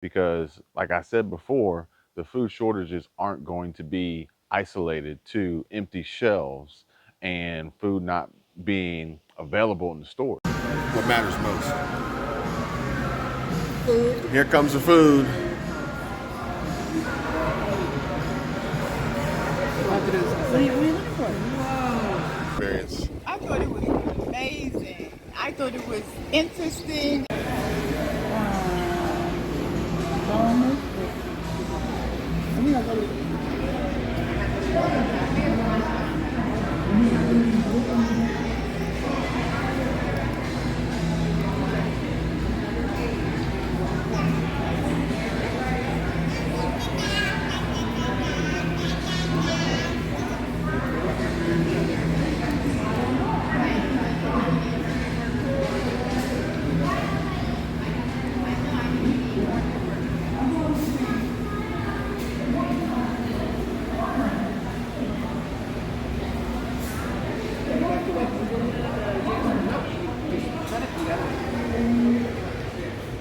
because, like I said before, the food shortages aren't going to be isolated to empty shelves and food not being available in the stores. What matters most? Food. Here comes the food. What are you looking for? Experience. I thought it was amazing. I thought it was interesting. Bonus. I'm gonna go with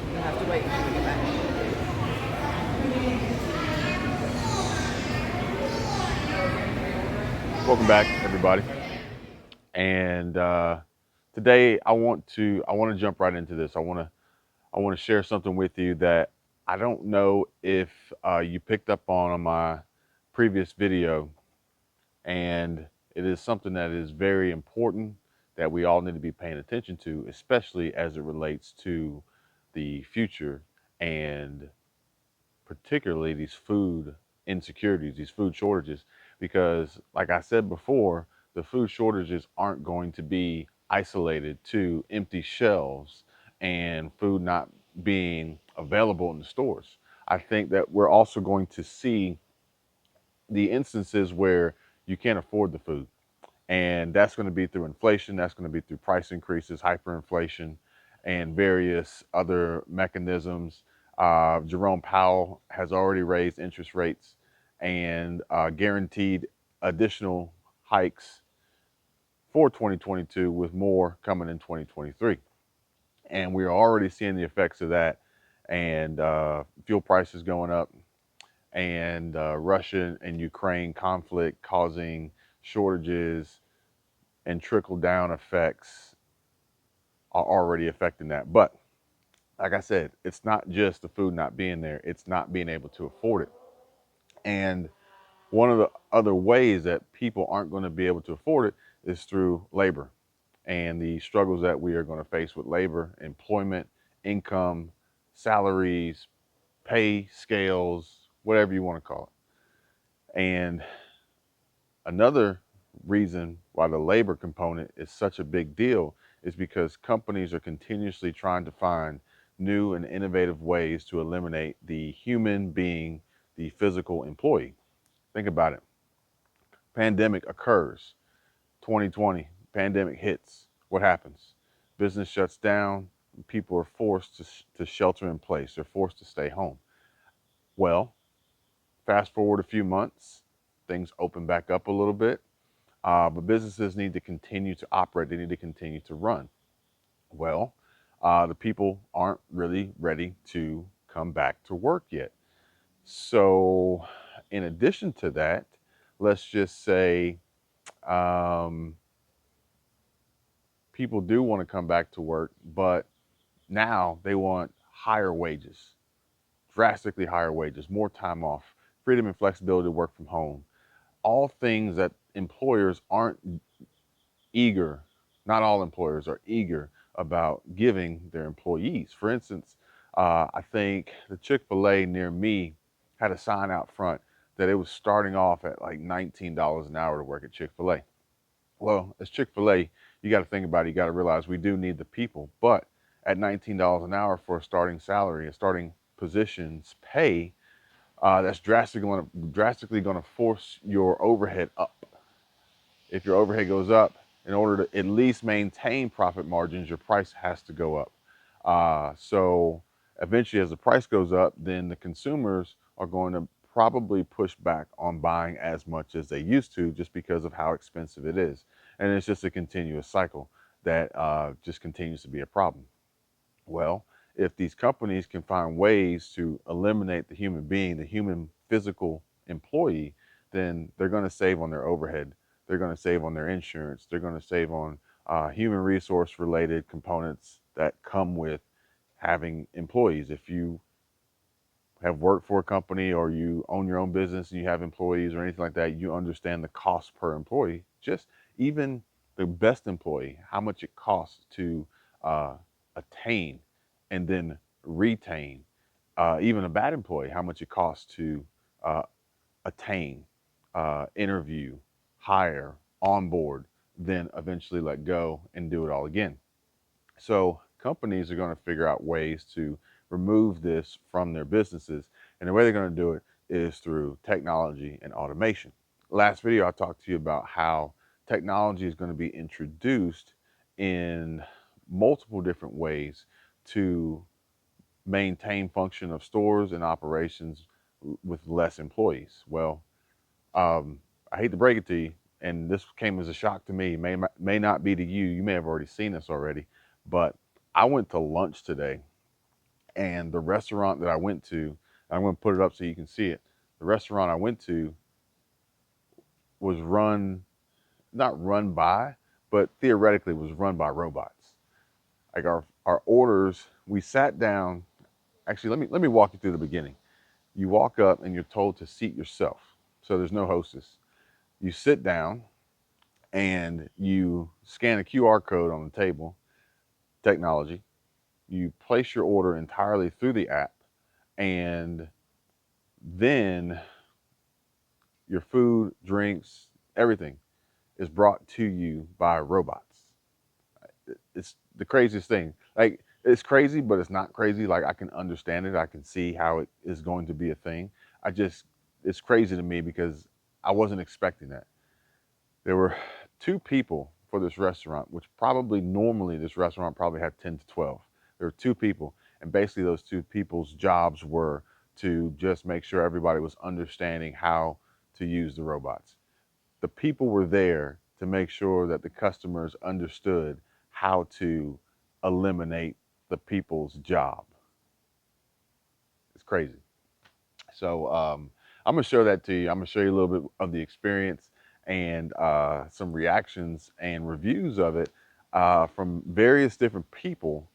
You have to wait until we get back. Welcome back, everybody. And today I want to jump right into this. I want to share something with you that I don't know if you picked up on my previous video, and it is something that is very important that we all need to be paying attention to, especially as it relates to the future and particularly these food insecurities, these food shortages, because like I said before, the food shortages aren't going to be isolated to empty shelves and food not being available in the stores. I think that we're also going to see the instances where you can't afford the food. And that's going to be through inflation, that's going to be through price increases, hyperinflation, and various other mechanisms. Jerome Powell has already raised interest rates and guaranteed additional hikes for 2022, with more coming in 2023. And we're already seeing the effects of that, and fuel prices going up, and Russia and Ukraine conflict causing shortages and trickle down effects are already affecting that. But like I said, it's not just the food not being there, it's not being able to afford it. And one of the other ways that people aren't going to be able to afford it is through labor and the struggles that we are going to face with labor, employment, income, salaries, pay scales, whatever you want to call it. And another reason why the labor component is such a big deal is because companies are continuously trying to find new and innovative ways to eliminate the human being, the physical employee. Think about it. Pandemic occurs, 2020, pandemic hits. What happens? Business shuts down, people are forced to shelter in place, they're forced to stay home. Well, fast forward a few months, things open back up a little bit. But businesses need to continue to operate. They need to continue to run. Well, the people aren't really ready to come back to work yet. So, in addition to that, let's just say um, people do want to come back to work, but now they want higher wages, drastically higher wages, more time off, freedom and flexibility to work from home. All things that employers aren't eager, not all employers are eager about giving their employees. For instance, I think the Chick-fil-A near me had a sign out front that it was starting off at like $19 an hour to work at Chick-fil-A. Well, as Chick-fil-A, you got to think about it. You got to realize we do need the people, but at $19 an hour for a starting salary, a starting position's pay, that's drastically going to force your overhead up. If your overhead goes up, in order to at least maintain profit margins, your price has to go up. So eventually, as the price goes up, then the consumers are going to probably push back on buying as much as they used to, just because of how expensive it is. And it's just a continuous cycle that just continues to be a problem. Well, if these companies can find ways to eliminate the human being, the human physical employee, then they're going to save on their overhead. They're going to save on their insurance. They're going to save on human resource related components that come with having employees. If you have worked for a company or you own your own business and you have employees or anything like that, you understand the cost per employee. Just even the best employee, how much it costs to attain and then retain. Even a bad employee, how much it costs to attain, interview, hire, onboard, then eventually let go and do it all again. So companies are going to figure out ways to remove this from their businesses. And the way they're going to do it is through technology and automation. Last video, I talked to you about how technology is going to be introduced in multiple different ways to maintain function of stores and operations with less employees. Well, I hate to break it to you, and this came as a shock to me, may not be to you. You may have already seen this already, but I went to lunch today, and the restaurant that I went to, I'm going to put it up so you can see it. The restaurant I went to was not run by, but theoretically was run by robots. Like our orders, we sat down. Actually, let me walk you through the beginning. You walk up and you're told to seat yourself. So there's no hostess. You sit down and you scan a QR code on the table, technology. You place your order entirely through the app, and then your food, drinks, everything is brought to you by robots. It's the craziest thing. Like, it's crazy, but it's not crazy. Like, I can understand it. I can see how it is going to be a thing. It's crazy to me because I wasn't expecting that. There were 2 people for this restaurant, which probably normally this restaurant probably had 10 to 12. There were 2 people, and basically those 2 people's jobs were to just make sure everybody was understanding how to use the robots. The people were there to make sure that the customers understood how to eliminate the people's job. It's crazy. So I'm gonna show that to you. I'm gonna show you a little bit of the experience and some reactions and reviews of it from various different people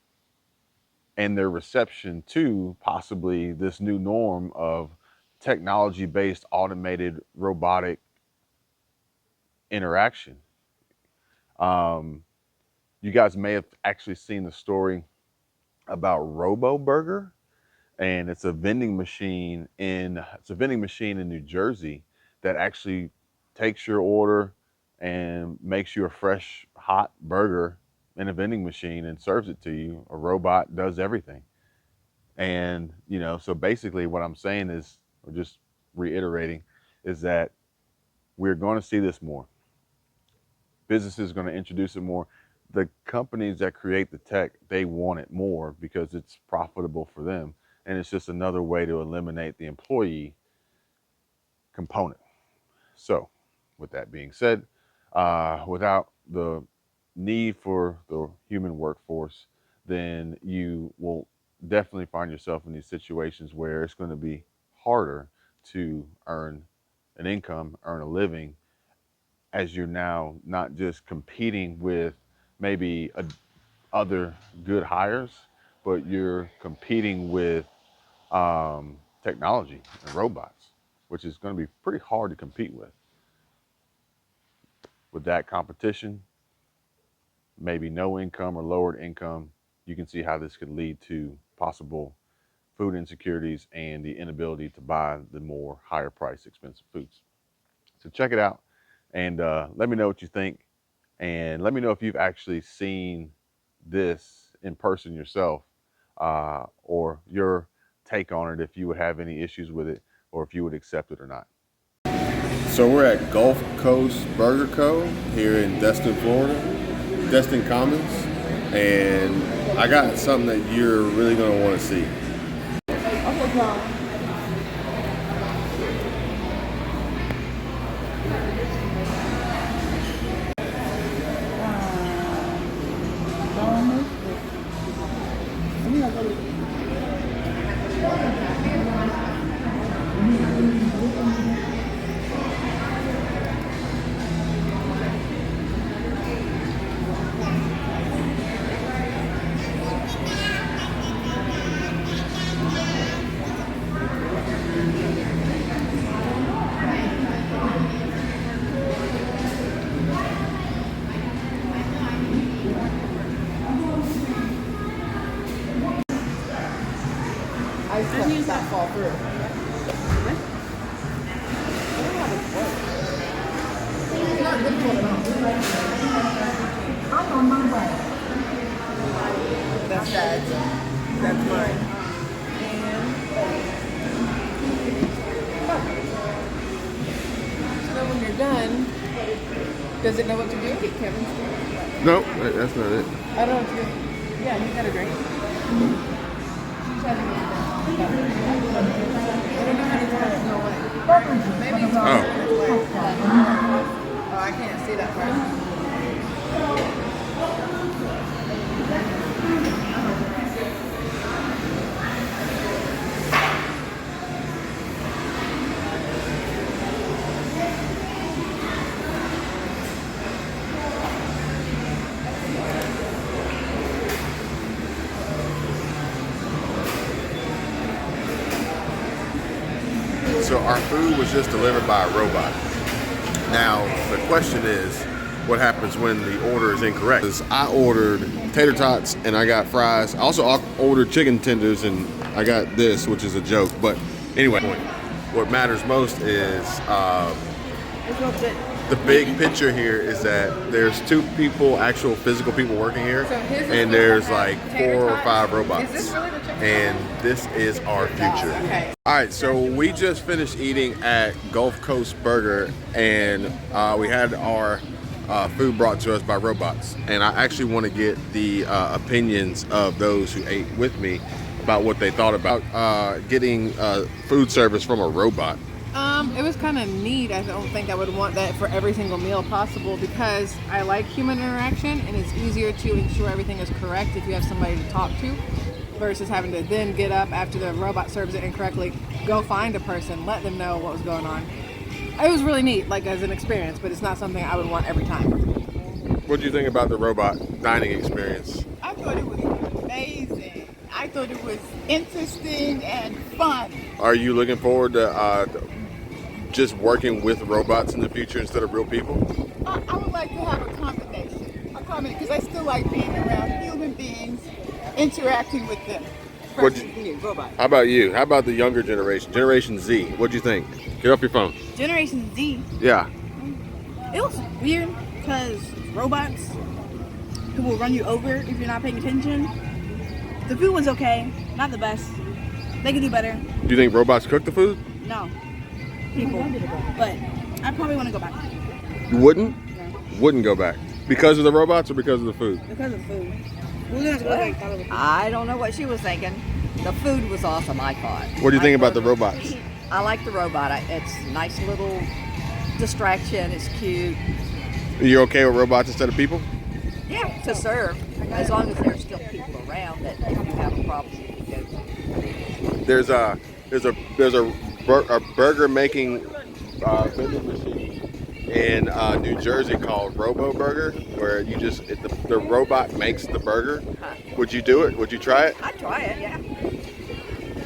and their reception to possibly this new norm of technology-based automated robotic interaction. You guys may have actually seen the story about Robo Burger, and it's a vending machine in New Jersey that actually takes your order and makes you a fresh, hot burger in a vending machine and serves it to you. A robot does everything. And, so basically what I'm saying is, or just reiterating, is that we're going to see this more. Businesses are going to introduce it more. The companies that create the tech, they want it more because it's profitable for them. And it's just another way to eliminate the employee component. So with that being said, without the need for the human workforce, then you will definitely find yourself in these situations where it's going to be harder to earn an income, earn a living, as you're now not just competing with maybe other good hires, but you're competing with technology and robots, which is going to be pretty hard to compete with. With that competition, maybe no income or lowered income, you can see how this could lead to possible food insecurities and the inability to buy the more higher priced expensive foods. So check it out and let me know what you think, and let me know if you've actually seen this in person yourself, or your take on it, if you would have any issues with it or if you would accept it or not. So we're at Gulf Coast Burger Co. here in Destin, Florida, Destin Commons, and I got something that you're really going to want to see. Okay, y'all. Boneless. I mean, I got it. not fall through. It's not difficult at all. I'm on my way. That's Dad's. That's mine. So then when you're done, does it know what to do? Kevin's doing. No, that's not it. I don't know what to do. Yeah, he's got a drink. She's having a drink. I don't know how to tell it. No way. Maybe it's on its way. Oh, I can't see that part. So our food was just delivered by a robot. Now, the question is, what happens when the order is incorrect? 'Cause I ordered tater tots and I got fries. I also ordered chicken tenders and I got this, which is a joke. But anyway, what matters most is the big picture here is that there's 2 people, actual physical people working here, So his is and the there's one like that tater 4 or tots? 5 robots. Is this really the chicken? And this is our future. Okay. All right, so we just finished eating at Gulf Coast Burger, and we had our food brought to us by robots. And I actually want to get the opinions of those who ate with me about what they thought about getting food service from a robot. It was kind of neat. I don't think I would want that for every single meal possible because I like human interaction and it's easier to ensure everything is correct if you have somebody to talk to versus having to then get up after the robot serves it incorrectly, go find a person, let them know what was going on. It was really neat, like as an experience, but it's not something I would want every time. What do you think about the robot dining experience? I thought it was amazing. I thought it was interesting and fun. Are you looking forward to just working with robots in the future instead of real people? I would like to have a combination, because I still like being around human beings, interacting with them. What'd How about you? How about the younger generation, Generation Z? What'd you think? Get off your phone. Generation Z, Yeah. it was weird because robots who will run you over if you're not paying attention. The food was okay, not the best. They could do better. Do you think robots cook the food? No, people. But I probably want to go back You wouldn't? Wouldn't go back. Because of the robots or because of the food? because of food. We're gonna have to go back. I don't know what she was thinking. The food was awesome, I thought. What do you think about the robots? I like the robot. It's a nice little distraction. It's cute. You're okay with robots instead of people? Yeah, to serve. As long as there's still people around that if you have a problem, you can go to. There's a burger making vending machine in New Jersey called Robo Burger, where the robot makes the burger. Would you do it? Would you try it? I'd try it, yeah.